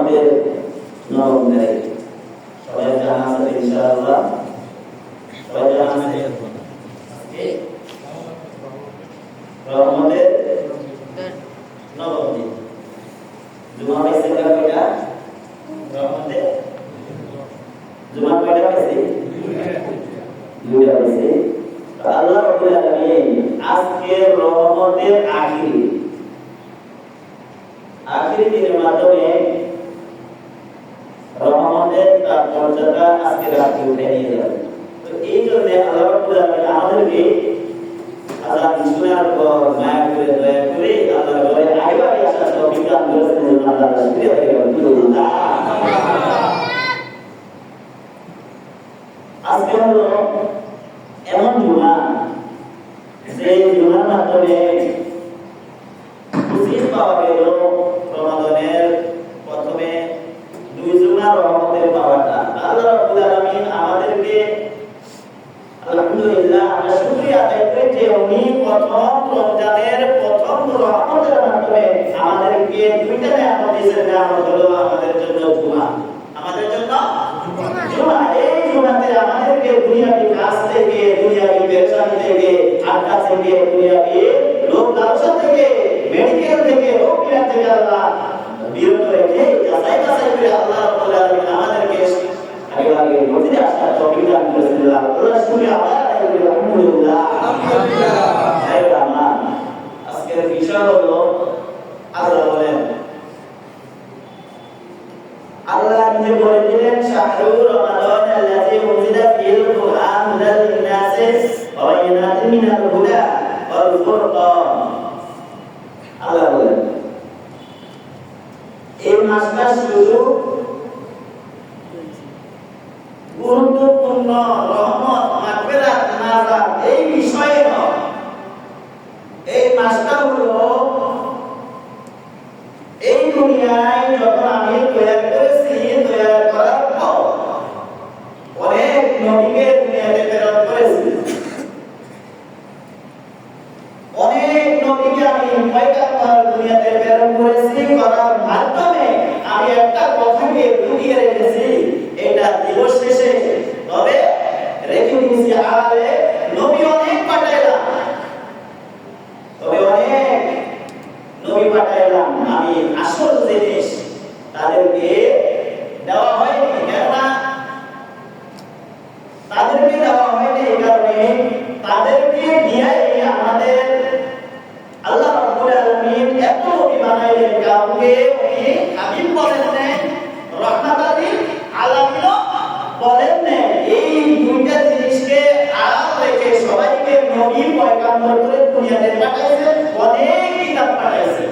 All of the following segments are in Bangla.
রহমতের নবম তারিখ। সবাই জানা আছে ইনশাআল্লাহ, সবাই জানা আছে রহমতের নবম দিন। জুমা পাইছে কয়টা? রহমতের জুমা কয়টা পাইছে? দুইটা পাইছে। আল্লাহ রাব্বুল আলামিন আজকে রহমতের আখির দিনের মাধ্যমে রহমতের তাৎপর্যটা আজকে রাতে উঠে নিয়ে যাবে। তো এই জন্য আল্লাহ রাব্বুল আলামিন আমাদেরকে আল্লাহ শোনার পর মায়া করে দয়া করে আল্লাহ বলে আইবার আশা তৌফিক দান করেছেন। আল্লাহ শুকরিয়া করি আলহামদুলিল্লাহ। আজকে হলো এমন জুমা যে জুমার মাধ্যমে খুশি পাওয়া গেল রমাদানের প্রথমে দুই জুমার রহমতের পাওয়াটা। আল্লাহ রাব্বুল আলামিন আমাদেরকে আলহামদুলিল্লাহ আমরা শুকরিয়া আদায় করি যে উনি প্রথম রমজানের প্রথম রহমতের মাধ্যমে আমাদেরকে দুইটা নিয়ামত দিয়েছেন। নিয়ামত হলো আমাদের জন্য জুমা, আমাদের জন্য জুমা। এই জুমাতে আমাদেরকে দুনিয়াবি কাজ থেকে, দুনিয়াবি পেরেশানি থেকে, আড্ডা থেকে, দুনিয়াবি লোক লালসা থেকে, মেডিকেল থেকে, রোগীরা থেকে আল্লাহ বিরত রেখে যাচাই বাছাই করে আল্লাহ রাব্বুল আলামিন আমাদেরকে আগে মসজিদে আসার তৌফিক দান করেছেন। আল্লাহ শুকরিয়া আদায় করি আলহামদুলিল্লাহ। আলহামদুলিল্লাহ। আজকের বিষয় হলো আল্লাহ বলেন, আল্লাহ নিজে বলে দিলেন শাহরু রমাদান আল্লাযী উনজিলা ফীহিল কুরআন হুদাল লিন-নাসি ওয়া বায়িনাতিন মিনাল হুদা ওয়াল ফুরকান। আল্লাহ বলেন এই মাসটা শুধু গুরুত্বপূর্ণ রহমত, মাগফিরাত, নাজাত এই বিষয়ে নয়। এই মাসটা হলো এই দুনিয়ায় যখন আমি তৈরি করেছি, তৈরি করার পর অনেক নবীকে দুনিয়াতে প্রেরণ করেছি। অনেক নবীকে আমি পয়গম্বর দুনিয়াতে প্রেরণ করেছি, করার মাধ্যমে আমি একটা কথাকে লুকিয়ে রেখেছি। এটা দিবস শেষে তবে রেখে দিয়েছি আড়ালে। নবী অনেক পাঠাইলাম, তবে অনেক নবী পাঠাইলাম, আমি আসল জিনিস তাদেরকে দেওয়া হয়নি। কেননা তাদেরকে দেওয়া হয়নি এই কারণে তাদেরকে দিয়েই আমাদের আল্লাহ রাব্বুল আলামিন এত নবী বানাইলেন। কাউকে উনি হাবিব বলেন নাই, রাহমাতুল লিল আলামিন বলেন নাই। এই দুইটা জিনিসকে আড়াল রেখে সবাইকে নবী পয়গম্বর করে দুনিয়াতে পাঠাইছেন। অনেক কিতাব পাঠাইছেন।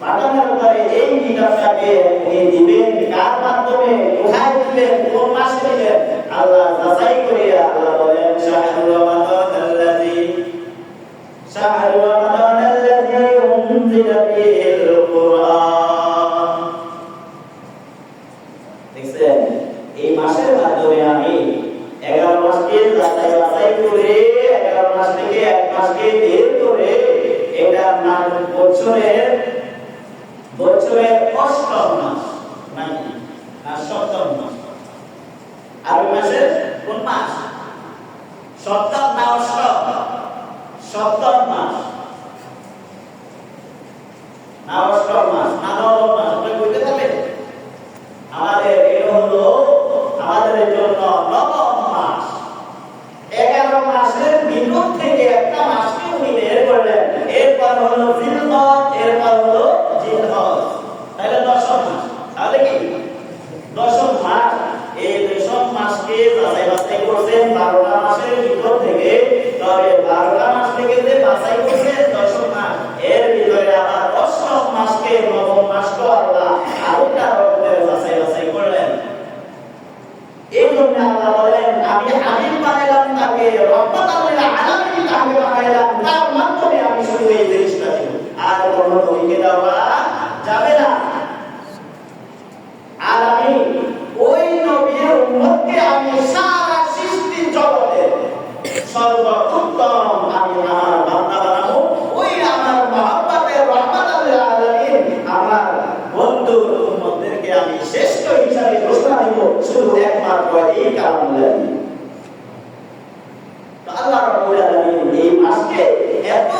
পাঠানোর পরে এই কিতাবটাকে উনি দিবেন কার মাধ্যমে, কোথায় দিবেন, কোন মাসে দিবেন, আল্লাহ যাচাই করে আল্লাহ বলেন শাহরু রমাদান আল্লাযী উনজিলা ফীহিল কুরআন। দেখছেন এই মাসের মাধ্যমে আমি 11 মাসকে যাচাই বাছাই করে 11 মাস থেকে এক মাসকে বের করে এটা বছরের অষ্টম মাস নাকি না সপ্তম মাস। আরবি মাসের কোন মাস? সপ্তম না অষ্টম? সপ্তম মাস না অষ্টম মাস না নবম মাস? আপনি বুঝতে পারলেন? আমাদের এটা হলো আমাদের জন্য নবম মাস। 11 মাসের ভিতর থেকে একটা মাসকে উনি বের করলেন। এরপর হলো জিলহজ, এরপর হলো জিলহজ, তাহলে দশম মাস। তাহলে কি দশম মাস? এই দশম মাসকে যাচাই বাছাই করছেন 12টা মাসের ভিতর থেকে। তবে 12টা মাস থেকে যে বাছাই করছেন দশম মাস, এর ভিতরে আবার অষ্টম মাসকে, নবম মাসকে আল্লাহ আরেকটা রকমের যাচাই বাছাই করলেন। এই জন্য আল্লাহ বলেন আমি হাবিব বানাইলাম তাকে, রহমাতুল লিল আলামিন তাকে বানাইলাম, তার মাধ্যমে আমি শুধু এই জিনিসটা দিব। আর কোনো নবীকে দেওয়া যাবে না। আর আমি ওই নবীর উম্মতকে আমি সারা সৃষ্টি জগতে সর্বোত্তম আমি আমার বান্দা বানাবো। ওই আমার মহব্বতের রহমাতুল লিল আলামিন আমার বন্ধুর উম্মতদেরকে শুধু একমাত্র এই কারণে আল্লাহ রাব্বুল আলামিন এই মাসকে এত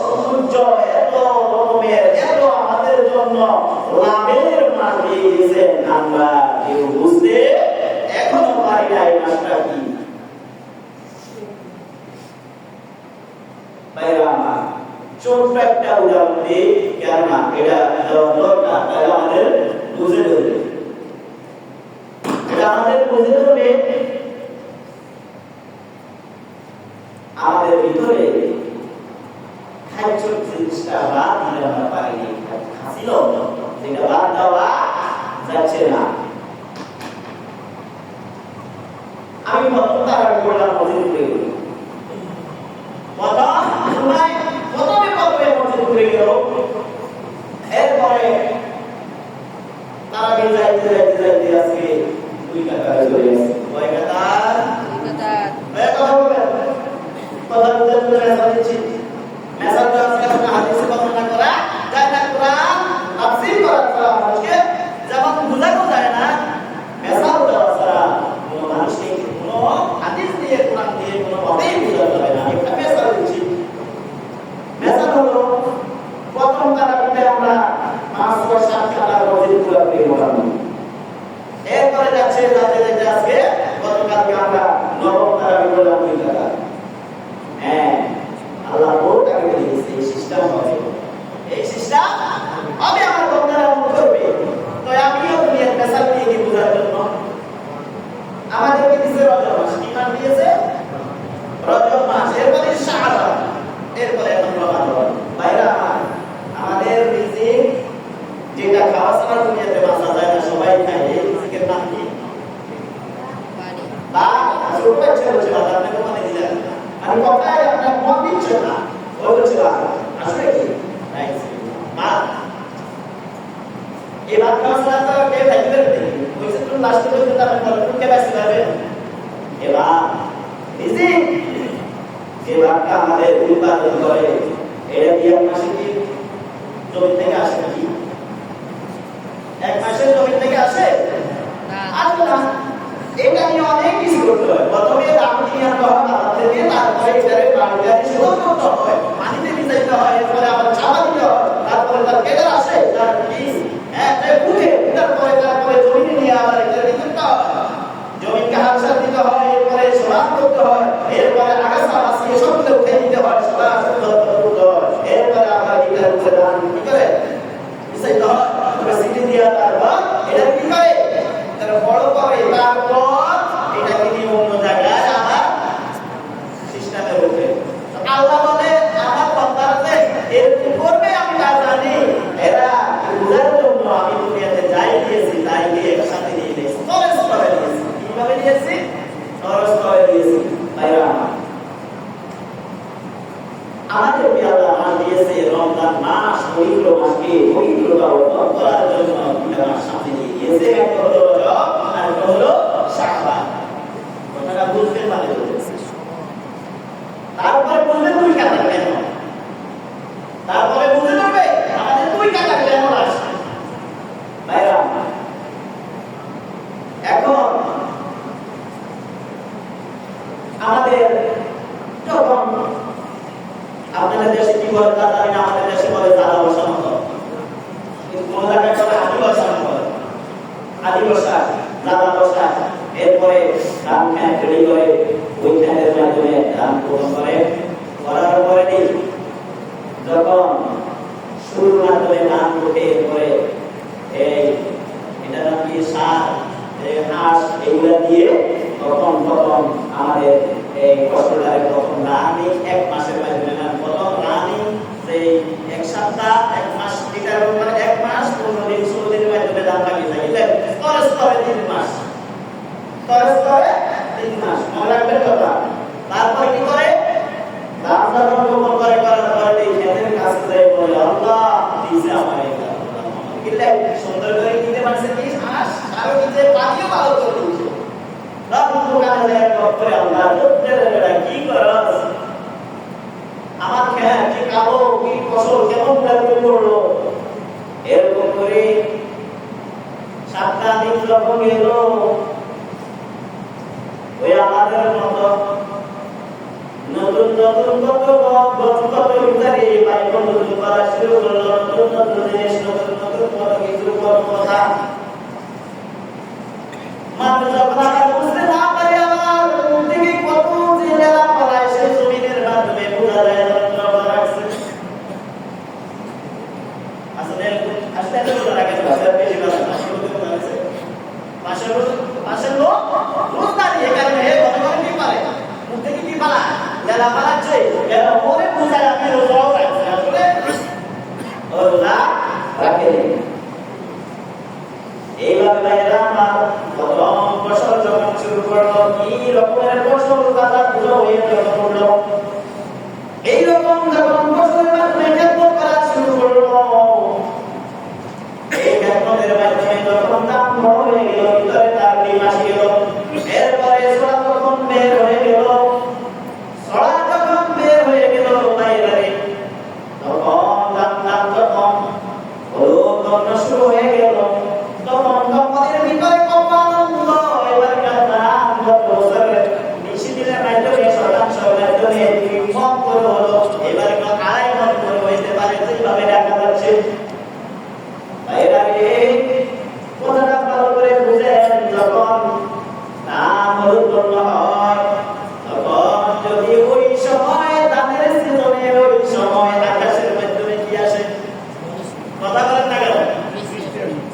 সৌন্দর্য, এত রকমের, এত আমাদের জন্য লাভের মাস দিয়ে দিয়েছেন, আমরা কেউ বুঝতে এখনো পারি না এই মাসটা কি। ভাইরা আমার, ছোট্ট একটা উদাহরণ দিই, কেননা এটা দরকার, তাহলে আমাদের বুঝে ধরবে, এটা আমাদের বুঝে ধরবে। আমাদের ভিতরে খাদ্য জিনিসটা বাদ দিতে আমরা পারিনি, খাসিল যেটা বাদ দেওয়া যাচ্ছে না। আমি প্রথম তারা করলাম মসজিদ ঘুরে গেল, প্রথমে মসজিদ ঘুরে গেল, এরপরে তারা যাইতে যাইতে যাইতে আজকে 2 কাতারে চলে গেছে। কয় কাতার? 2 কাতার। কথা বলবেন, কথা বলতে মেসেজ দিচ্ছি, মেসেজটা আজকে আমরা হাদিসে বর্ণনা করা যায় না, কোরআন তাফসীর করা ছাড়া মানুষকে যেমন বোঝানো যায় না, মেসেজ দেওয়া ছাড়া কোনো মানুষকে কোনো হাদিস দিয়ে কোরআন দিয়ে কোনো ভাবেই বোঝানো যাবে না। একটা মেসেজ দিচ্ছি, মেসেজ হলো প্রথম তারাবিতে আমরা 5-7 কাতার মসজিদ পুরো পেয়ে গেলাম, এরপরে যাচ্ছে যাতে যাতে আজকে গতকালকে আমরা নবম তারাবি করলাম 2 কাতার। হ্যাঁ, আল্লাহ বহুত আগে দিয়েছে এই সিস্টেম হবে, এই সিস্টেম আমি আমার বন্দারা মনে করবে। তো আমিও দুনিয়ার মেসাল দিয়ে কি বোঝার জন্য আমাদেরকে দিয়েছে রজব মাস, কি নাম দিয়েছে? রজব মাস, এরপরে শাবান, এরপরে এখন রমাদান। ভাইরা আমার, আমাদের রিজিক যেটা খাওয়া ছাড়া দুনিয়াতে বাঁচা যায় না, সবাই খায়, এই রিজিকের নাম কি? বা ছোট বাচ্চা বলছে বাবা আপনাকে মনে দিলেন, আমি কথায় আপনার মত দিচ্ছে না, ও বলছে আসলে কি মা এই ভাত খাওয়া ছাড়া তো কে খাইতে পারবে? বলছে তুমি লাস্টে বলতে তার কে বাঁচতে পারবে? এবার রিজিক যে ভাতটা আমাদের উৎপাদন করে, এটা কি এক মাসে কি জমি থেকে আসে নাকি? 1 মাসের জমি থেকে আসে? আসে না। এটা নিয়ে অনেক কিছু করতে হয়। প্রথমে দাম কিনে আনতে হয় বাজার থেকে, তারপরে এটারে বাড়িতে শুরু করতে হয়, পানিতে ভিজাইতে হয়, এরপরে আবার চাপা দিতে হয়, তারপরে তার কেদার আসে, তার বীজ ফুটে ফুটার পরে তারপরে জমিনে নিয়ে আবার এটা দিতে হয়, জমিকে হালসার দিতে হয়, এরপরে সমান করতে হয়, এরপরে আগাছা বাঁচিয়ে সবগুলো উঠে দিতে হয়, সদা করতে হয়, এরপরে আবার এটার উপরে ধান কি করে ভিজাইতে হয়, তারপরে সিটি দিয়ে তারপর এটা কি করে তার বড় করে, তারপর এটাকে নিয়ে অন্য জায়গায় আবার সিস্টেমে উঠে। আল্লাহ বলে আমার বান্দারা এরকম করবে, আমি তা জানি, এরা বুঝার জন্য আমি দুনিয়াতে যাই দিয়েছি, তাই দিয়ে একসাথে নিয়ে গেছি, স্তরে দিয়েছি। কিভাবে দিয়েছি? স্তরে দিয়েছি। ভাইরা আমাদের আল্লাহ মাস দিয়েছে রমজান মাস, পবিত্র মাসকে পবিত্রতা অর্জন করার জন্য মাস সামনে দিয়ে দিয়েছে। একটা হলো রজব, আর একটা হলো শাবান। কথাটা বুঝতে পারলে তারপরে বুঝবে 2 কাতার কেন, তারপরে বুঝতে পারবে আমাদের 2 কাতার কেন আসছে। ভাইরা এখন আমাদের যখন আপনাদের দেশে কি বলে তা জানি না, আমাদের দেশে বলে দাদা বসানো হয়, কোন জায়গায় বলে আদি বসানো হয়, আদি বসা, দাদা বসা, এরপরে ধান খ্যান তৈরি করে ওই খ্যানের মাধ্যমে ধান পূরণ করে, করার পরে যখন শুরুর মাধ্যমে ধান উঠে, এরপরে এটা নাম কি সার, হাঁস, এইগুলা দিয়ে তখন আমাদের এই ফসলটারে প্রথম রানি 1 মাসের মাধ্যমে, প্রথম রানি সেই 1 সপ্তাহ 1 মাস, এটার মানে 1 মাস 15 দিন 16 দিনের মাধ্যমে ধান লাগিয়ে থাকে, স্তরে স্তরে 3 মাস, স্তরে স্তরে 3 মাস, মনে রাখবেন কথা। তারপরে কি করে ধান যখন রোপণ করে, করার পরে এই খেতের কাজ করে বলে আল্লাহ দিয়েছে আমার এটা কিলে সুন্দর করে দিতে পারছে, কি হাঁস আরো দিতে পানিও ভালো করে দিয়েছে, আমার খেয়া কি কালো কি ফসল কেমন পড়লো, এরকম করে 7টা দিন যখন গেল ওই আমাদের মতো নতুন নতুন কত ভিতরে বাইক নতুন করা শুরু করলো, নতুন নতুন জিনিস, নতুন নতুন কত কিছু কথা মানুষ যখন আবার বুঝতে না পারে আমার থেকে কত জেলা পালায় সেই জমিনের মাধ্যমে বোঝা যায় যন্ত্রণা রাখছে। আসলে বোঝা রাখে বেশি পাশের লোক রোজ দাঁড়িয়ে কারণে কথা বলে কি পারে মুখ থেকে কি পালা জেলা পালাচ্ছে এরা ওরে বোঝায় আমি রোজাও রাখছি আসলে রোজা রাখে। এইভাবে এরা আমার প্রথম ফসল যখন শুরু করলো কি রকমের ফসল তারা পুরো হয়ে যখন উঠলো এইরকম যখন ফসলের মাধ্যমে খেদমত করা শুরু করলো এই খেদমতের মাধ্যমে যখন দাম হয়ে গেল ভিতরে তার ডিম আসি গেল এরপরে সোড়া যখন বের হয়ে গেল বাইরে তখন দাম যখন হলুদ শুরু হয়ে গেল তখন আমাদের ভিতরে কত আনন্দ এবার দাম কত বছরের বেশি দিনের মাধ্যমে শতাংশের মাধ্যমে কম করে হলো এবার 2.5 মণ করে হইতে পারে যেভাবে দেখা যাচ্ছে। বাইরে কথাটা ভালো করে বুঝেন যখন দাম উৎপন্ন হয় তখন যদি ওই সময় দামের সিজনে ওই সময় আকাশের মাধ্যমে কি আসে কথা বলেন না কেন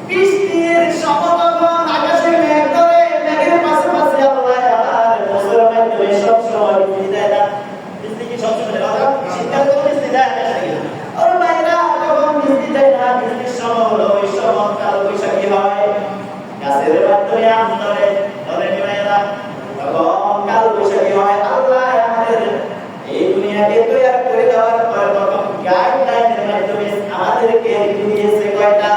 বৃষ্টির সমতখন আকাশে মেঘ ধরে মেঘের পাশে পাশে আল্লাহ আর বছরের মাধ্যমে সব সময় বৃষ্টি দেয় না বৃষ্টি কি সবসময় দেয় না শীতকাল তো বৃষ্টি দেয় না আর বাইরা যখন বৃষ্টি দেয় না বৃষ্টির সময় হলো ওই সময় কাল বৈশাখী হয় গাছের মাধ্যমে আম ধরে ধরে বাইরা তখন কাল বৈশাখী হয় আল্লাহ আমাদের এই দুনিয়াকে তৈরি করে দেওয়ার পর তখন গাইডলাইনের মাধ্যমে আমাদেরকে ঋতু দিয়েছে কয়টা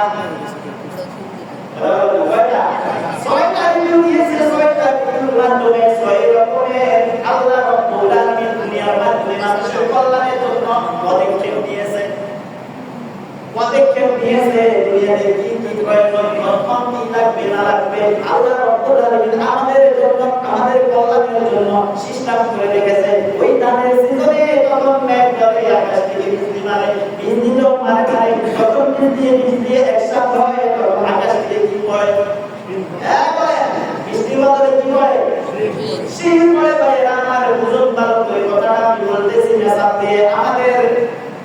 ছয়টা ঋতু দিয়েছে ছয়টা ঋতুর মাধ্যমে 6 রকমের আল্লাহ রাব্বুল আলামিন দুনিয়ার মাধ্যমে মানুষের কল্যাণের জন্য পদক্ষেপ দিয়েছে দুনিয়াতে কি কি প্রয়োজন কখন কি লাগবে না লাগবে আল্লাহ রাব্বুল আলামিন আমাদের জন্য আমাদের কল্যাণের জন্য সিস্টেম করে রেখেছে। ওই দানের সিজনে তখন মেঘ ধরে আকাশ থেকে বৃষ্টি মারে বৃষ্টি তো মারে তখন বৃষ্টি একসাথে হয় তখন আকাশ থেকে কি হয় বৃষ্টির মাধ্যমে কি হয় শীত পড়ে বাইরে আমার বুঝুন ভালো করে কথাটা আমি বলতেছি মেসাব দিয়ে আমাদের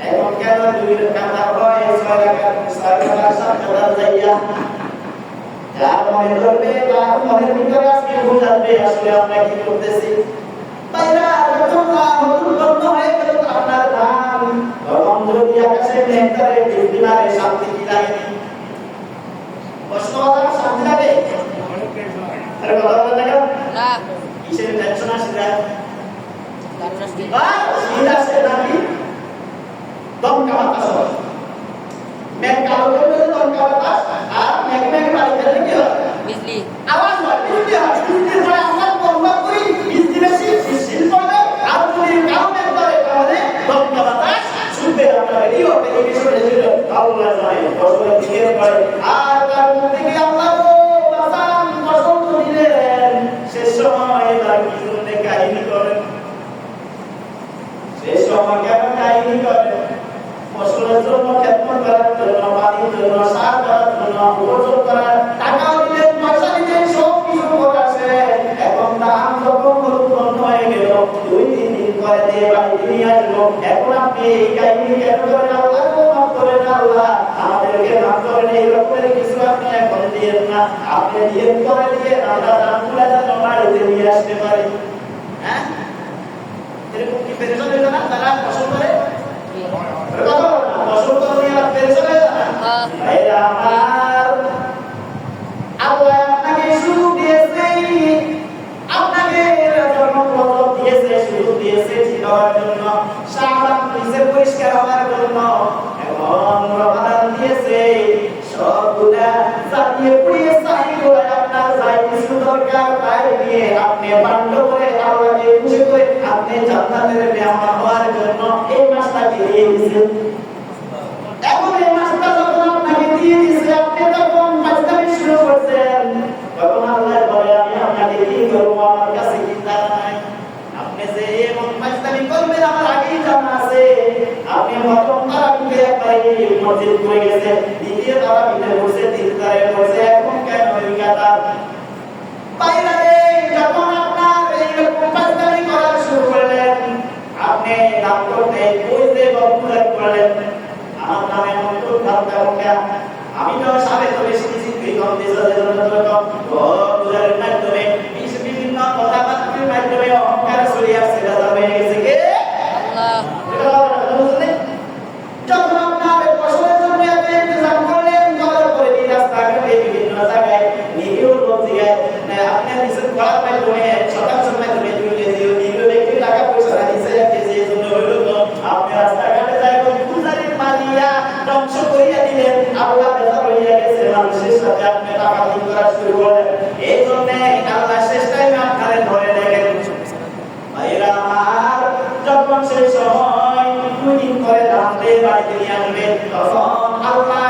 এখন কেন দুই কাটা হয় 6 টাকা 7 টাকা যাইয়া যার মনে ধরবে তার মনের ভিতরে আজকে বুঝাবে আসলে আমরা কি করতেছি বাইরা যখন উৎপন্ন হয়ে গেল আপনার ধান তখন যদি আকাশে মেঘ ধরে বৃষ্টি মারে শান্তি কি লাগে কষ্ট হবে শান্তি লাগে আরে কথা বলেন না কেন না কিসের টেনশন আসে যায় শীত আসে নাকি দমকা বাতাস হয় মেঘ কালো করে দমকা বাতাস আর মেঘ বাড়ি ফেলে কি হয় বিজলি আওয়াজ হয় বৃষ্টি হয় বৃষ্টির পরে আমরা বন্ধ করি বৃষ্টি বেশি বৃষ্টি পড়বে আর যদি কালো মেঘ ধরে তাহলে দমকা বাতাস শুনতে আমরা রেডিও টেলিভিশনে ছিল আল্লাহ জানে ফসলের দিকে পড়ে আর তার মধ্যে কি আল্লাহ বাসান ফসল দিলেন শেষ সময় তার কিছু কাহিনী করেন শেষ সময় কেন কাহিনী করেন ফসলের জন্য খেদমত করার জন্য পানির জন্য সার দেওয়ার জন্য ওষুধ করার টাকা দিলেন পয়সা দিলেন সব কিছু করেছে এখন দাম যখন উৎপন্ন হয়ে গেল 2-3 দিন পরে দিয়ে বাড়িতে নিয়ে আসলো এখন আপনি এই কাহিনী কেন করেন আল্লাহ মাফ করেন আল্লাহ আমাদেরকে মাফ করেন এই রকমের কিছু আপনি এখন দিয়েন না আপনি দিয়ে করে দিয়ে আমরা দামগুলো যেন বাড়িতে নিয়ে আসতে পারি হ্যাঁ এরকম কি পেরেশান হয়ে না তারা ফসল করে ফসল করে আর পেরেশান হয়ে না ভাইরা আমার আল্লাহ আপনাকে সুযোগ দিয়েছে আপনাকে জন্মগত দিয়েছে সুযোগ দিয়েছে শিখার জন্য শাহবান পুলিশে পরিষ্কার হওয়ার জন্য এবং রমাদান দিয়েছে সবগুলা জাতিয়ে পুড়িয়ে চাই করে আপনার যাই কিছু দরকার তাই দিয়ে আপনি বাধ্য করে আল্লাহকে খুশি করে আপনি জান্নাতের মেহমান হওয়ার জন্য এই মাসটাকে দিয়ে দিয়েছেন। এখন এই মাসটা যখন আপনাকে দিয়ে দিয়েছে আপনি তখন কাজটা শুরু করছেন প্রথম তারাবিতে একবারে মসজিদ করে গেছে, দ্বিতীয় তারাবিতে বসে, তৃতীয় তারাবিতে বসে, এখন কেন ওই কাতার? বাইরে যখন আপনার এইরকম পাঁচদারি করা শুরু করলেন, আপনি নাম করতে বইতে বকুলার করলেন, আমার নামে মন্তব্য ভাবতে আমি তো সাবে তো বেশি কিছু কম দেশের জন্য তো বকুলার মাধ্যমে বিভিন্ন কথাবার্তার মাধ্যমে অহংকার চলে আসছে, দাদা হয়ে গেছে কে আল্লাহ। যখন আপনার ফসলের জন্য এত ইন্তজাম করলেন, করার পরে এই রাস্তাঘাটে বিভিন্ন জায়গায় নিরীহ লোক জায়গায় আপনার নিজের করার মাধ্যমে শতাংশের মাধ্যমে নিরীহ ব্যক্তি টাকা পয়সা দিচ্ছে, এই জন্য হইল তো আপনি রাস্তাঘাটে যাই পূজারির মারিয়া ধ্বংস করিয়া দিলেন, আল্লাহ বেজার হইয়া গেছে, মানুষের সাথে আপনি টাকা দিন করা শুরু করলেন। এই জন্য আল্লাহ শেষ টাইমে আপনারে ধরে দেখেন। ভাইরা আমার, যখন সেই সময় 2 দিন করে ধানতে বাড়িতে নিয়ে আসবে, তখন আল্লাহ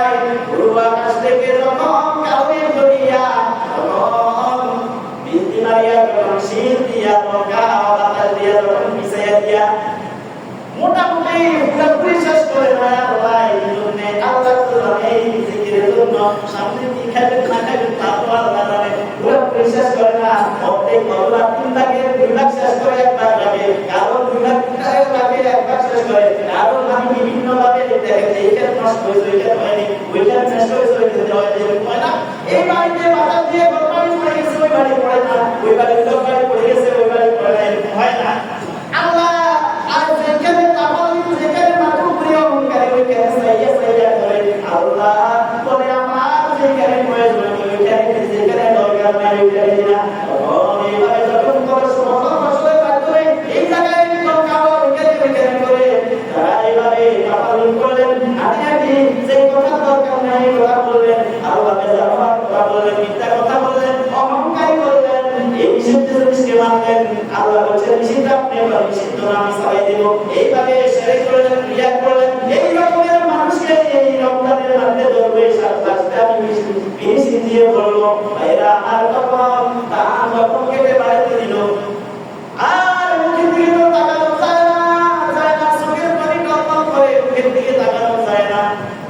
পুরো আকাশ থেকে যখন কাউকে ধরিয়া, তখন বিদ্যি মারিয়া, যখন শীত দিয়া, লঙ্কা বাতাস দিয়া, যখন মিশাইয়া দিয়া মোটামুটি পুরোপুরি শেষ করে দেয় আল্লাহ। এই জন্য আল্লাহ তো জানে এই জিকিরের জন্য সামনে কি খাইবে না খাইবে তা তো আল্লাহ জানে, পুরোপুরি শেষ করে না। অর্ধেক বদলা 3 ভাগের 2 ভাগ শেষ করে 1 ভাগ রাখে, কারো 2 ভাগ রাখে 1 ভাগ শেষ করে, কারো আমি বিভিন্ন ভাবে দেখে যে এইটা নষ্ট হয়েছে, ওইটা হয়নি, ওইটা শেষ হয়েছে, ওইটা হয় না। এই বাড়িতে বাধা দিয়ে গরবাড়ি পড়ে গেছে, ওই বাড়ি পড়ে না, ওই বাড়ি দরকারি পড়ে গেছে, ওই বাড়ি পড়ে না, এরকম হয় না। আল্লাহ আর যেখানে তামাল যেখানে মাথা ঘুরে অহংকারে ওইখানে সাইয়া করে আল্লাহ বলে আমার যেখানে প্রয়োজন ওইখানে, যেখানে দরকার নাই ওইখানে না। এইভাবে যখন করে সমস্ত ফসলের মাধ্যমে এই জায়গায় খাওয়া ওইখানে করে তারা এইভাবে পালন করলেন। আগে যে কথা দরকার নাই কথা বললেন, আল্লাহ বেজার হওয়ার কথা বললেন, মিথ্যা কথা বললেন, অহংকারী করলেন, এই নিষিদ্ধ জিনিসকে মানলেন। আল্লাহ বলছেন নিষিদ্ধ আপনি নিষিদ্ধ আমি চালাই দেব, এইভাবে শিরক করলেন, ক্রিয়া করলেন। এই রকমের মানুষকে এই রমজানের মধ্যে ধরবে, 7 পাঁচটা আমি ফিনিশিং দিয়ে বলবো ভাইরা আর তখন দান যখন কেটে বাড়িতে দিল, আর মুখের দিকে তো তাকানো যায় না, চোখের পানি টলমল করে, মুখের দিকে তাকানো যায় না।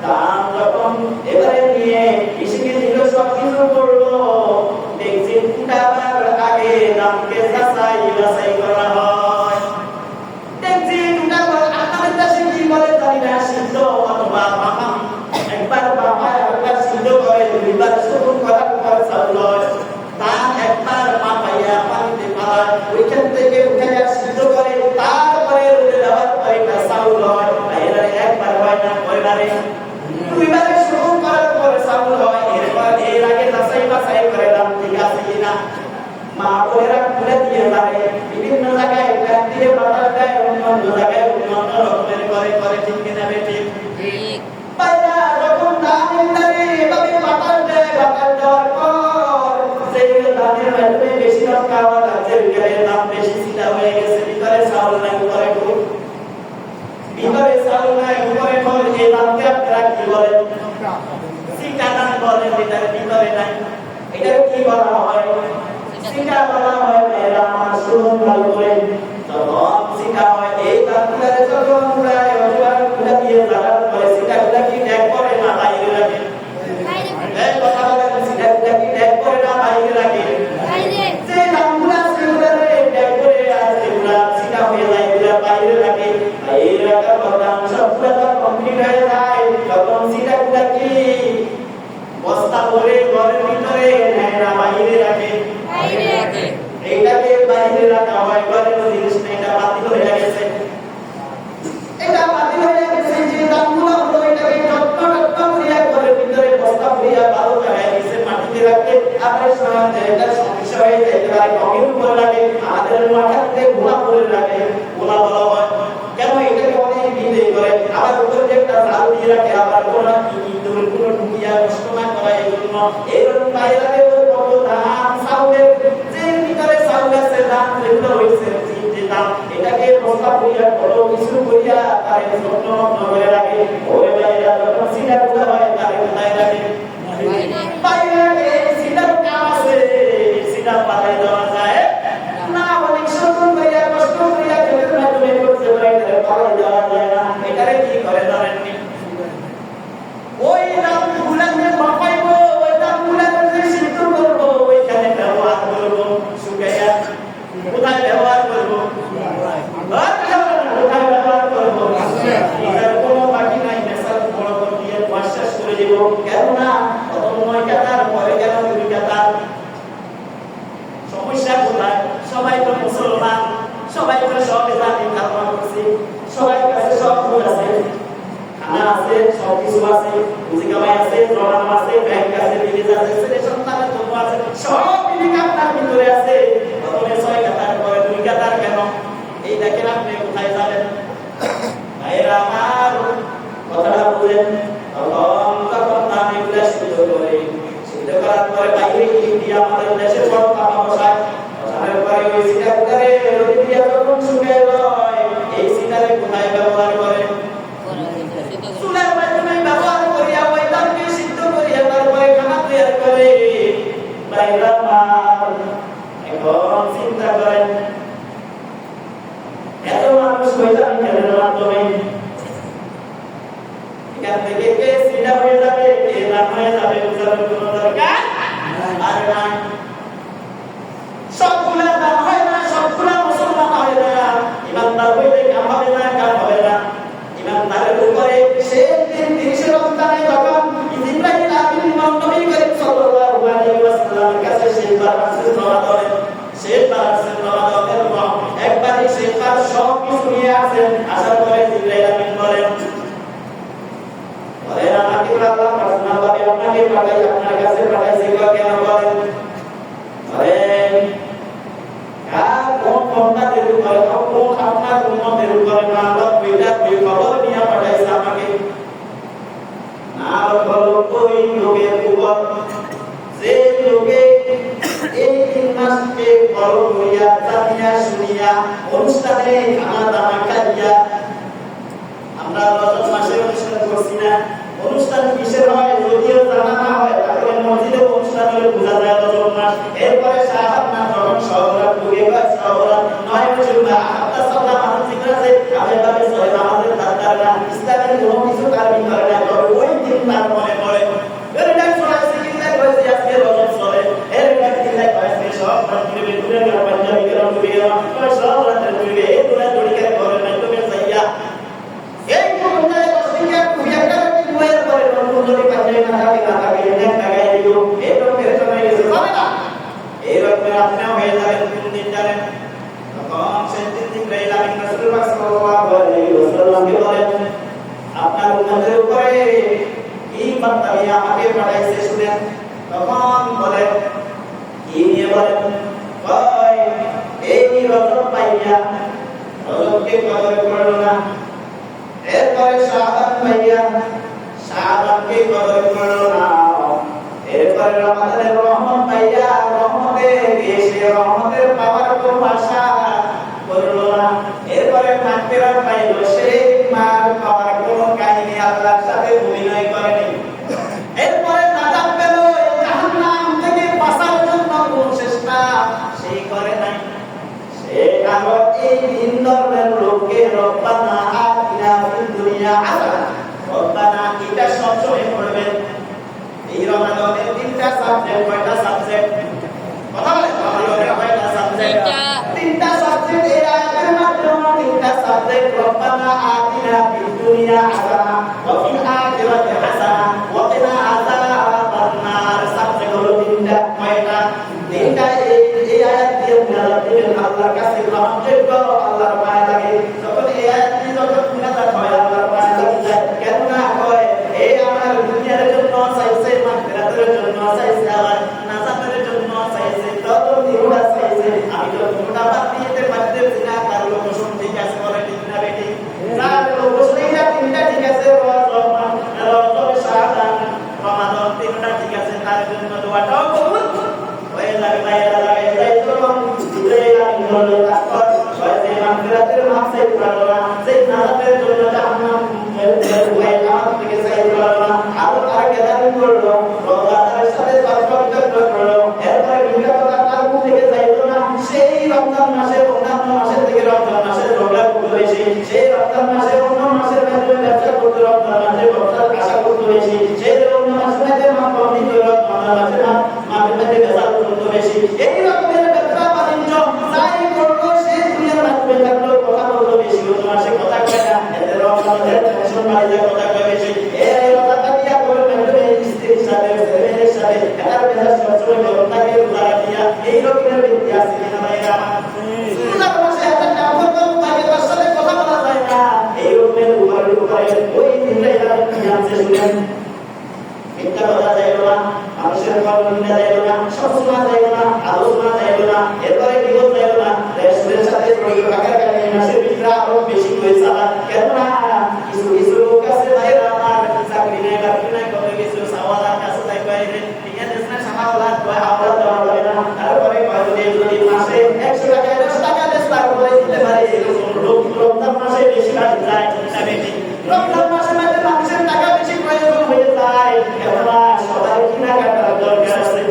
দান যখন এবারে নিয়ে ইসিকে দিল, সব কিছু করলো, দেখছি ফুটাবার আগে দামকে যাচাই বাছাই করা হয়। দেখছি ফুটাবার আপনাদের দেশে কি বলে জানি না, সিদ্ধ অথবা মামাম, একবার বাবা একবার সিদ্ধ করে, 2বার শুকনো করার পর চাউল হয়। দান একবার মাপাইয়া পানিতে পালায়, ওইখান থেকে উঠাইয়া সিদ্ধ করে, তারপরে রোদে দেওয়ার পরে এটা চাউল হয়। এরা একবার হয় না, কয়বারে? 2বারে শুকনো করার পরে চাউল হয়। এরপর এর আগে যাচাই বাছাই করে দাম ঠিক আছে কিনা। মা বোনেরা খুলে দিয়ে যায়, বিভিন্ন জায়গায় ব্যাগ দিয়ে বাতাস দেয়, অন্য জায়গায় অন্য রকমের করে, ঠিক কিনা বেঠিক? পায়রা যখন দানের দানে এভাবে বাতাস দেয়, বাতাস দেওয়ার পর সেই দানের মাধ্যমে বেশি দাম খাওয়া লাগছে, ওইখানে দাম বেশি সিধা হয়ে গেছে, ভিতরে চাউল নাই, উপরে গুড়, ভিতরে চাউল নাই, উপরে ফল। এই দামকে আপনারা কি বলেন? সিটা দাম বলেন, ভিতরে নাই। এটা কি বলা হয়? সিটা বলা হয়। মেয়েরা আমার শুনুন ভালো করে, যখন সিটা হয় এই দামগুলারে যখন উড়ায় ওগুলা দিয়ে জাগার পরে সিটাগুলা কি ট্যাগ করে না বাইরে রাখে? এই কথা বলেন, সিটাগুলা কি ট্যাগ করে না বাইরে রাখে? যে দামগুলা সেগুলারে ট্যাগ করে আর সেগুলা সিটা হয়ে যায়, এগুলা বাইরে রাখে। বাইরে রাখার পর দাম সবগুলা কমপ্লিট হয়ে যায়, তখন সিটাগুলা কি বস্তা ভরে ঘরের ভিতরে নেয় না বাইরে রাখে? এইটাকে বাইরে রাখা হয়, ঘরের জিনিস না, এটা বাতিল হয়ে গেছে। এটা বাতিল হয়ে গেছে, যে দামগুলো হলো এটাকে টট্ট করিয়া ঘরের ভিতরে বস্তা ভরিয়া ভালো জায়গায় নিচে মাটিতে রাখতে, আবার এটা সমস্যা হয়ে যায়, একেবারে টমের উপরে লাগে, আমাদের মাথাতে গোলা করে রাখে, গোলা বলা হয়। কেন? এটাকে অনেক দিন করে, আবার উপরে যে একটা জাল দিয়ে রাখে, আবার গোলা ইঁদুর গুলো ঢুকিয়া নষ্ট না করা, এই জন্য এরকম বাইরে কত ধান চাউলের যে ভিতরে চাউল আছে, ধান যেগুলো হয়েছে, যে ধান, এটাকে বস্তা করিয়া কত কিছু করিয়া তার যত্ন করে রাখে। ওই বাইরা যখন সিটা গুলো হয় তার কোথায় রাখে? বাইরে রাখে। সিটার কাম আছে, সিটা পালাই দেওয়া যায় না, অনেক সময় করিয়া কষ্ট করিয়া খেতের মাধ্যমে করতে পারে, পালাই দেওয়া যায় না। এটা এটারে কি করে জানেননি? ওই দামগুলোকে মাপাইবো, ওই দামগুলোকে সিদ্ধ করবো, ওইখানে ব্যবহার করবো শুকাইয়া। কোথায় ব্যবহার করবো? কোথায় ব্যবহার করবো? এটার কোনো বাকি নাই, মেসাল বড় করে দিয়ে বিশ্বাস করে দিব। কেননা প্রথম 9 কাতার, পরে কেন 2 কাতার? সমস্যা কোথায়? সবাই তো মুসলমান, সবাই তো সব জাতি ধর্ম করছে, সবাই কাছে সব ভুল আছে, খানা আছে, সব কিছু আছে, পুঁজি কামাই আছে, জমানো আছে, ব্যাংক আছে, বিদেশ আছে, ছেলে সন্তানের জন্ম আছে, সব বিবেক আপনার ভিতরে আছে। প্রথমে 6 কাতার, পরে 2 কাতার কেন? এই দেখেন আপনি কোথায় যাবেন? ভাইরা আমার কথাটা বুঝেন। তখন আমি এগুলা সিদ্ধ করি, সিদ্ধ করার পরে বাইরে দিয়ে আমাদের দেশে বড় কাপা বসায়, বসানোর পরে ওই সিটা করে রোদে দিয়ে যখন শুকিয়ে যায়, এই সিটারে কোথায় ব্যবহার করে? চুলার মাধ্যমে ব্যবহার করিয়া ওই দামকে সিদ্ধ করিয়া তারপরে খানা তৈরি করে। ভাইরা আমার এখন চিন্তা করেন, এত মানুষ শয়তান খেলার মাধ্যমে এখান থেকে কে সিধা হয়ে যাবে, কে লাভ হয়ে যাবে, বুঝানোর কোনো দরকার আর নাই। সবগুলা দাম হয় না, সবগুলা মুসলমান হয় না। ইমানদার হইলে কাম হবে না, কাম হবে না। ইমানদারের উপরে সে 30 রমজানে যখন ইব্রাহিম আমিন নবী করিম সাল্লাল্লাহু আলাইহি ওয়াসাল্লামের কাছে শেষবার আসেন রমাদানে, শেষবার আসেন রমাদানের একবারই শেষবার সব কিছু নিয়ে আসেন। আসার পরে ইব্রাহিম আমিন বলেন, আমাকে আল্লাহ পার্সোনালভাবে আপনাকে পাঠাই, আপনার কাছে পাঠাইছে কেন বলেন? কোন ক্ষমতাদের উপরে, কোন আপনার উম্মতের উপরে না আল্লাহ ওই খবর নিয়ে পাঠাইছে আমাকে, না হলো ওই লোকের উপর যে লোকে এই 3 মাসকে বড় হইয়া জানিয়া শুনিয়া অনুষ্ঠানে খানা দানা খাইয়া। আমরা রমজান মাসে অনুষ্ঠান করছি না, অনুষ্ঠান কিসের হয় যদিও জানা না হয়, তাহলে মসজিদে অনুষ্ঠান হলে বোঝা যায় রমজান মাস। এরপরে শাহাদাত না যখন শহরাত ঢুকে গেছে, শহরাত 9 জুমা আপনার সাল্লাহ মানসিক আছে, আমি ভাবে সয় নামাজের দরকার না, ইসলামের কোনো কিছু তার ভিতরে নাই, তবে ওই দিন তার মনে পড়ে এরটা শোনাইছে কিনা কইছে আজকে রমজান চলে, এরটা কিনা কইছে সব মসজিদে ঘুরে গেল, পাঞ্জাবি গেল, ঘুরে গেল, সব রাতে ঘুরে এই দূরে দূরে করে ঘরে নাই তুমি যাইয়া এই কোনটা দশদিকে কুইয়াটা কুয়ের পরে নতুনলি পাঞ্জাবি না থাকে নেক লাগাই দিও, এই তো ফেরে চলে গেছে হবে না। এই রকমের আপনি হয়ে যাবেন কোন দিন জানেন? তখন সেই দিন ইব্রাহিম রাসূলুল্লাহ সাল্লাল্লাহু আলাইহি ওয়াসাল্লামকে বলেন, আপনার উম্মতের উপরে কি বার্তায় আমাকে পাঠাইছে শুনেন। তখন বলেন, কি নিয়ে বলেন? ওই এই রজব পাইয়া রজবকে কদর করলো না, এরপরে শাহাদাত পাইয়া শাহাদাতকে কদর করলো না, এরপরে রমাদানের রহমত পাইয়া রহমতে এসে রহমতের পাওয়ার কোনো আশা করলো না, এরপরে মাগফিরাত পাইলো সেই মার পাওয়ার কোনো কাহিনী আল্লাহর সাথে অভিনয় করেনি, এরপরে নাজাত পেল জাহান্নাম থেকে বাঁচার জন্য কোন চেষ্টা সেই করে নাই। সে আরো এই 3 ধরনের লোককে রব্বানা আতিনা ফিদ দুনিয়া হাসানা, রব্বানা এটা সবসময় পড়বেন। এই রমাদানের 3টা সাবজেক্ট, কয়টা সাবজেক্ট? কথা বলেন, রমাদানের কয়টা সাবজেক্ট? 3টা সাবজেক্ট। এই আয়াতের মাধ্যমে 3টা সাবজেক্ট, রব্বানা আতিনা ফিদ দুনিয়া হাসানা ওয়া ফিল আখিরাতি হাসানা ওয়া কিনা আযাবান নার। সাবজেক্ট হলো 3টা। কয়টা? 3টা। এই আয়াত দিয়ে আল্লাহর কাছে গ্রহণযোগ্য, আল্লাহর মায়া লাগে। যখন এই আয়াত দিয়ে যখন মুনাজাত হয় আল্লাহর মায়া লাগে যায়। কেন না হয় এই আমার দুনিয়ার জন্য চাইছে, মাগফিরাতের জন্য চাইছে, আবার নাজাতের জন্য চাইছে, তত নিহুরা চাইছে। আমি তো কোনটা বাদ দিতে পারতেছি না। তার লোকশন ঠিক আছে বলে ঠিক না বেটি? যার লোকশন এইটা 3টা ঠিক আছে, রজব শাবান রমাদান 3টা ঠিক আছে, তার জন্য দোয়াটাও কবুল হয়ে যাবে। ভাইরা লাগে তাই তো ইব্রাহিম আমিন বলল তারপর হয়তো মাগফিরাতের মাপ চাইতে পারলো না, সেই নাজাতের জন্য জাহান্নাম থেকে চাইতে পারলো না, আরো তারা কেদারি করলো, রোজাদারের সাথে তর্ক করলো, এরপরে ভিক্ষা কথা তার মুখ থেকে চাইতো না। সেই রমজান মাসে অন্যান্য মাসের থেকে রমজান মাসের ঝগড়া হয়েছে, সেই রমজান মাসে অন্য মাসের ভেতরে যা কথা কয় বেশি এই কথা দিয়া করবেন তুমি স্ত্রীর সাথে ছেলের সাথে এটার মেজাজ সবসময় গরম থাকে উদারা দিয়া এই রকমের ব্যক্তি আছে কিনা ভাইরা আমার সুন্দর ভাষায় একটা কাপড় গরম থাকে তার সাথে কথা বলা যায় না এই রকমের উপরে ওই দিনটা এরা কি আছে শুনেন মিথ্যা কথা যাইল না মানুষের কথা নিন্দা যাইল না সব শোনা যাইল না আলোচনা যাইল না এরপরে বিপদ যাইল না রেস্টুরেন্টের সাথে জড়িত থাকার কারণে মাসের ভিতরে আরো বেশি হয়ে যাওয়া কেননা কিছু কিছু লোক আছে ভাইরা আমার চাকরি নেই বাকরি নেই কত কিছু সাওয়ালার কাছে তাই বাইরে ঠিক আছে না সাওয়ালার কয় আওয়াজ দেওয়া যাবে না তারপরে কয় যদি মাসে 100 টাকা 10 টাকা 10 টাকা করে দিতে পারে এরকম লোক রমজান মাসে বেশি কাজ যায় তবে রমজান মাসে মানুষের টাকা বেশি প্রয়োজন হয়ে যায় কেননা সবাই কেনাকাটার দরকার আছে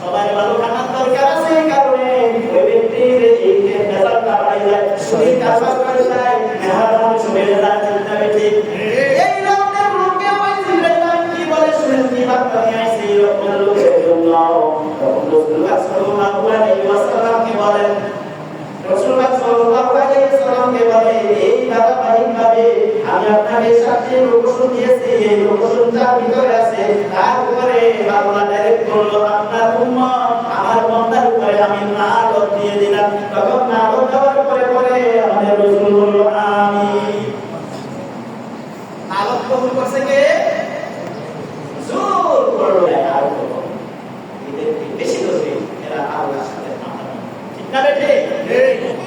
সবাই ভালো খানার দরকার আছে এই কারণে ওই ব্যক্তির এই বেজালটা বাড়ি যায় শরীর কাজবাজ করে যায় মেহরবান শুনে যায় চিন্তা বেশি এই রকমের লোককে ওই জিবরাইল কি বলে শুনেন কি বার্তা নিয়ে আসছে এই রকমের লোকের জন্য তখন রাসূলুল্লাহ সাল্লাল্লাহু আলাইহি ওয়াসাল্লামকে বলেন রাসূলুল্লাহ সাল্লাল্লাহু আলাইহি ওয়াসাল্লামকে বলে এই ধারাবাহিকভাবে আমি আপনাকে সাথে লোকসন দিয়েছি এই লোকসনটার ভিতরে আছে তার উপরে আল্লাহ ডাইরেক্ট বলল আপনার উম্মত আমার বান্দার উপরে আমি নালত দিয়ে দিলাম তখন নালত দেওয়ার পরে আমাদের রাসূল বলল আমিন নালত কবুল করছে কে জোর করলো আর এদের বেশি দোষী এরা আল্লাহর সাথে ঠিক না বেঠে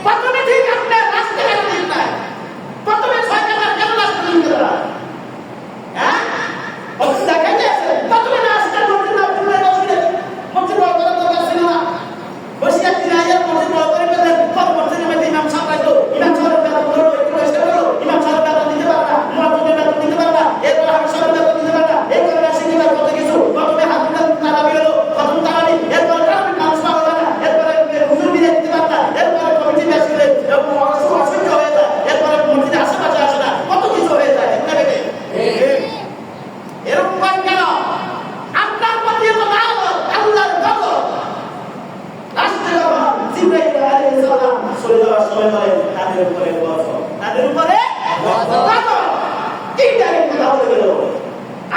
প্রথমে ঠিক আপনি রাস্তায় কেন দিন না প্রথমে 6 টাকা কেন রাস্তা দিন না হ্যাঁ ওই জায়গায় আছে প্রথমে রাস্তা করতে না পুরো রাস্তা মসজিদ বড় করার দরকার ছিল না বসিয়া তিনাইয়া মসজিদ বড় করে পেলেন কত মসজিদের মধ্যে ইমাম সাহেব আসলো ইমাম সাহেব বেতন ধরো একটু এসে বলো ইমাম সাহেব বেতন দিতে পারে না মুয়াজ্জিনের বেতন দিতে পারে না এরপর আমি সাহেব বেতন দিতে পারে না এই করে শিখিবার কত কিছু প্রথমে হাত দিতে তারাবি হলো প্রথম তারাবি এরপর তারাবি নামাজ পড়া না এরপর হুজুর বিলে দিতে পারে না এরপর কমিটি ব্যাস করে অসহ্য হয়ে যায় এরপর মসজিদের আশেপাশে আসে না কত কিছু হয়ে যায় ঠিক না বেটে এরকম কেন আপনার প্রতি তো আল্লাহর গজব রাষ্ট্রের অভাব জিবরাইল আলাইহিস সালাম চলে যাওয়ার সময় বলেন তাদের উপরে গজব তাদের উপরে গজব কি ডাইরেক্ট কথা বলে গেল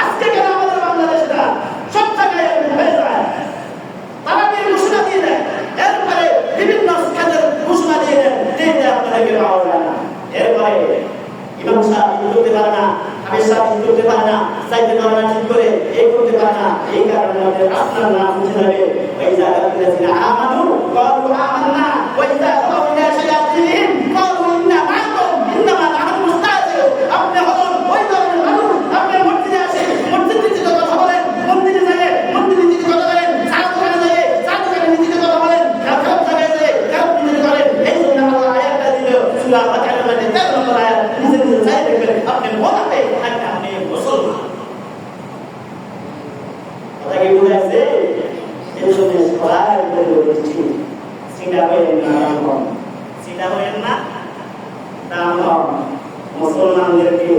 আজকে কেন আমাদের বাংলাদেশটা সব জায়গায় হয়ে যায় তারা দিয়ে ঘোষণা দিয়ে দেয় এরপরে বিভিন্ন কাজের ঘোষণা দিয়ে দেন দিয়ে আপনাদেরকে পাওয়া যায় না এরপরে ইমাম সাহেব করতে পারে না হাফেজ সাহেব করতে পারে না চাইতে পারে না ঠিক করে এই করতে পারে না এই কারণে আমাদের আপনার নাম উঠে যাবে ওই জায়গাতে আমানু ক্বালু আমান্না ওই জায়গা ইলা শায়াতিন ক্বালু ইন্না মাআকুম ইন্নামা নাহনু মুস্তাহজিউন আপনি হলেন ওই ধরনের মানুষ আপনি মসজিদে আসে মসজিদ থেকে কথা বলেন মন্দিরে যায় মন্দিরে থেকে কথা বলেন সাধুখানে যায় সাধুখানে নিজে কথা বলেন খারাপ জায়গায় যায় খারাপ নিজে করেন এই জন্য আল্লাহ আয়াতটা দিল সূরা বাকারার মধ্যে 13 নম্বর আয়াত নিজে নিজে চাই দেখবেন আপনি মোনাফিক আপনি মুসলমান কথা কি বুঝাইছে এই জন্য সবাই বলছি সিনা হইেন না রামন সিনা হইেন না রামন মুসলমানদেরকে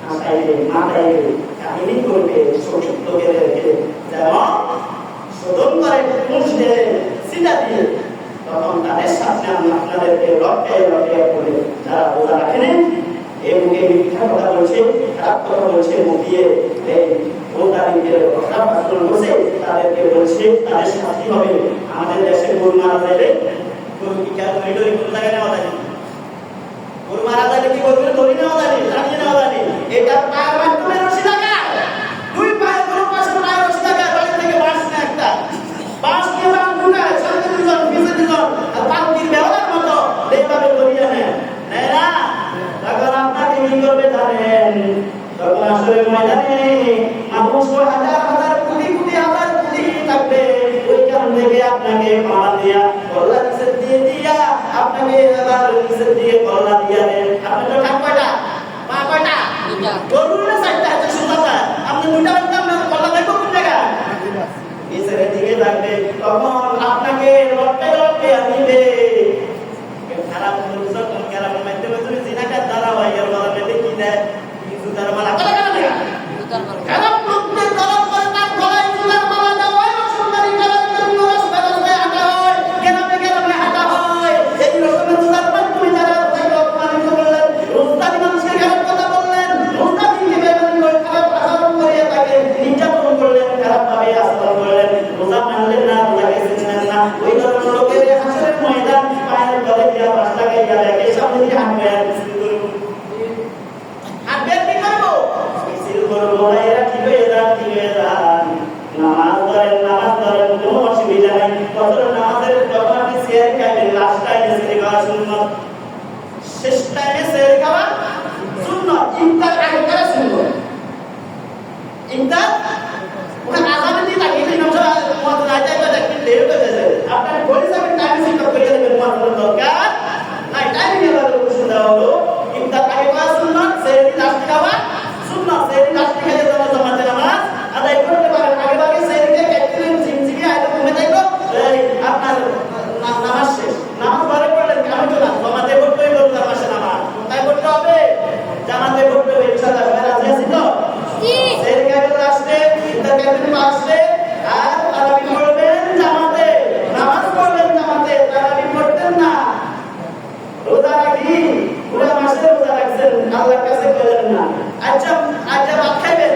আশাইলে মাথায় কাহিনী করবে সঠিক লোকেদেরকে যেমন শোধন করে মুসলে সিনা দিয়ে তখন তাদের সাথে আপনাদেরকে রটে রটে করে যারা বোঝা রাখেন এই মুখে মিথ্যা কথা বলছে খারাপ কথা বলছে মুখ দিয়ে এই ওটাকে খারাপ আচরণ করছে তাদেরকে বলছে তাদের শাস্তি হবে আমাদের দেশে গরু মারা যাইলে গরু কি কেন ধরি কোন জায়গায় নেওয়া যায় গরু মারা যাইলে কি করবে ধরি নেওয়া যায় চালিয়ে নেওয়া যায় এটা পায়ের মাধ্যমে রশি লাগায় দুই পায়ে গরু পাশে পায়ে রশি লাগায় বাড়ি থেকে বাঁশ না একটা বাঁশ দিয়ে বাঁশ ঢুকায় সামনে দুজন পিছনে দুজন আর পালকির বেওয়ার মতো এইভাবে ধরিয়ে নেয় না তখন আপনাকে কি করবে জানেন তখন আসলে ময়দানে মানুষ হাজার হাজার কোটি কোটি হাজার কোটি থাকবে ওই কারণ থেকে আপনাকে মারা দিয়া কল্লা নিচে দিয়ে দিয়া আপনাকে আবার নিচে দিয়ে কল্লা দিয়া দেন আপনি তো ঠাক কয়টা পা কয়টা গরুর না চারটা এত সুন্দর আপনি দুইটা বাচ্চা কল্লা দেখবো কোন জায়গা নিচের দিকে থাকবে তখন আপনাকে লটকে লটকে আনিবে খারাপ মানুষ কোন খারাপ মাধ্যমে তুমি জিনাকার দ্বারা হয় এর বলা পেতে কি দেয় কিছু তার মালা কথা কেন দেয়া খারাপ লোকদের দ্বারা করে তার গলায় চুলার মালা দেওয়া হয় সুন্দরী কালার জন্য রাস্তা রাস্তায় হাঁটা হয় গ্রামে গ্রামে হাঁটা হয় এই রকমের রোজার মাধ্যমে যারা তাকে অপমানিত করলেন রোজদারি মানুষকে খারাপ কথা বললেন রোজদারিকে ধরনের লোকের হাসরের ময়দান পায়ের তলে দিয়া পাঁচ লাগাই দিয়া রেখে সামনে দিয়ে হাঁটবেন হাঁটবেন কি করবো মিছিল করবো না এরা ঠিক হয়ে যান নামাজ ধরেন কোনো অসুবিধা নাই ফজর নামাজের যখন আপনি সেহরি খাইবেন লাস্ট টাইমে সেহরি খাওয়া সুন্নাত শেষ টাইমে সেহরি খাওয়া সুন্নাত ইফতার আগে করা সুন্নাত ইফতার ওখানে আজান দিয়ে থাকে এই নমসা মুয়াজ্জিন আইতে করে একটু লেট হয়ে যায় আপনার বলি যাবেন টাইম সিস্টেম করে দেবেন মুয়াজ্জিন দরকার নাই টাইম নিয়ে আমাদের কোশ্চেন দেওয়া হলো ইফতার আগে করা সুন্নাত সেহরি লাস্ট খাওয়া সুন্নাত সেহরি লাস্ট খাইলে যেন জামাতে নামাজ আদায় করতে পারেন আগে ভাগে সেহরি কে একদিন জিমজিমি আইতে ঘুমে থাকলো আপনার নামাজ শেষ নামাজ ঘরে পড়লেন কেমন চলা জামাতে পড়তেই বলুন নামাজে নামাজ তাই পড়তে হবে জামাতে পড়তে হবে ইনশাআল্লাহ সবাই রাজি আছি তো সেহরি খাইতে আসলে ইফতার খাইতে আসলে আর তারাবি পড়বেন জামাতে নামাজ পড়বেন জামাতে তারাবি পড়তেন না রোজা রাখি পুরো মাসে রোজা রাখছেন আল্লাহর কাছে কইলেন না আচ্ছা ভাত খাইবেন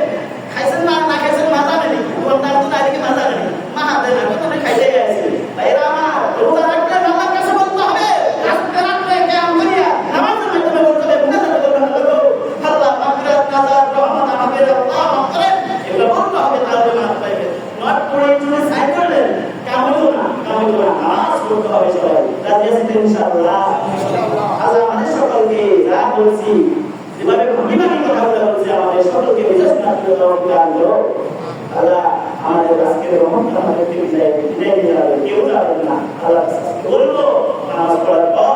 খাইছেন না না খাইছেন মাজা নেই কোনটার তো আজকে মাজা নেই মা হাতে না কত খাইতে গেছে ভাইরা আমার রোজা রাখলে আল্লাহর কাছে বলতে হবে রাখতে রাখলে কেমন করিয়া নামাজের মাধ্যমে বলতে হবে মুনাজাত করবেন আল্লাহ মাগফিরাত নাজাত রহমত আমাদের আল্লাহ মাফ করেন এগুলো বলতে হবে তাহলে মাফ পাইবেন নট পড়ে তুমি সাইড করলেন কেমন না নামাজ পড়তে হবে সবাই রাজি আছি ইনশাআল্লাহ আল্লাহ আমাদের সকলকে যা বলছি যেভাবে ভূমিমানি কথা বলছি আমাদের সকলকে বিশেষ করে আল্লাহ আমাদের আজকের রহমত আমাদেরকে বিদায় দিয়ে যাবে কেউ যাবেন না আল্লাহ বলবো নামাজ পড়ার পর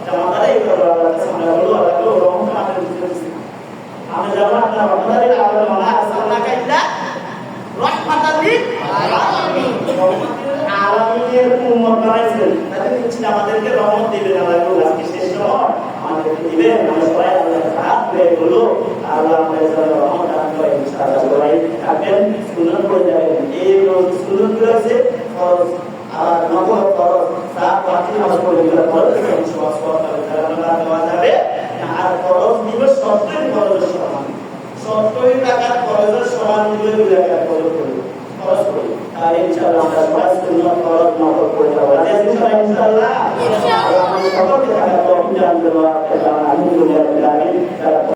জামাতারা এই করবো আল্লাহ সামনে বলবো আল্লাহ রহমত আমাদের আমি যাবো আপনার রহমতারির আল্লাহ মালা আসাল্লাহ কাইল্লা রহমাতাল লিল আলামিন আলামিনের উম্মত বানাইছেন তাদের কিছু আমাদেরকে রহমত দিবেন আল্লাহ আজকে শেষ সময় আমাদেরকে দিবেন আমরা সবাই আল্লাহর হাত ধরে বলো আল্লাহ আমাদের জন্য রহমত দান করে ইনশাআল্লাহ সবাই থাকবেন সুন্নাত পড়ে যাবেন এই সুন্নাত গুলো আছে ফরজ আর নফল ফরজ সাত ওয়াক্ত নামাজ পড়ে গেলে ফরজ সওয়াব করতে হবে তাহলে দেওয়া যাবে আর ফরজ দিবস সবটাই ফরজের সমান সবটাই টাকার ফরজের সমান দিলে দুই টাকা ফরজ করবে ফরজ করবে আর ইনশাআল্লাহ আমরা সবাই সুন্নাত ফরজ নফল পড়ে যাব ইনশাআল্লাহ আমাদের সকলকে টাকা তো জানতে পারবো আলহামদুলিল্লাহ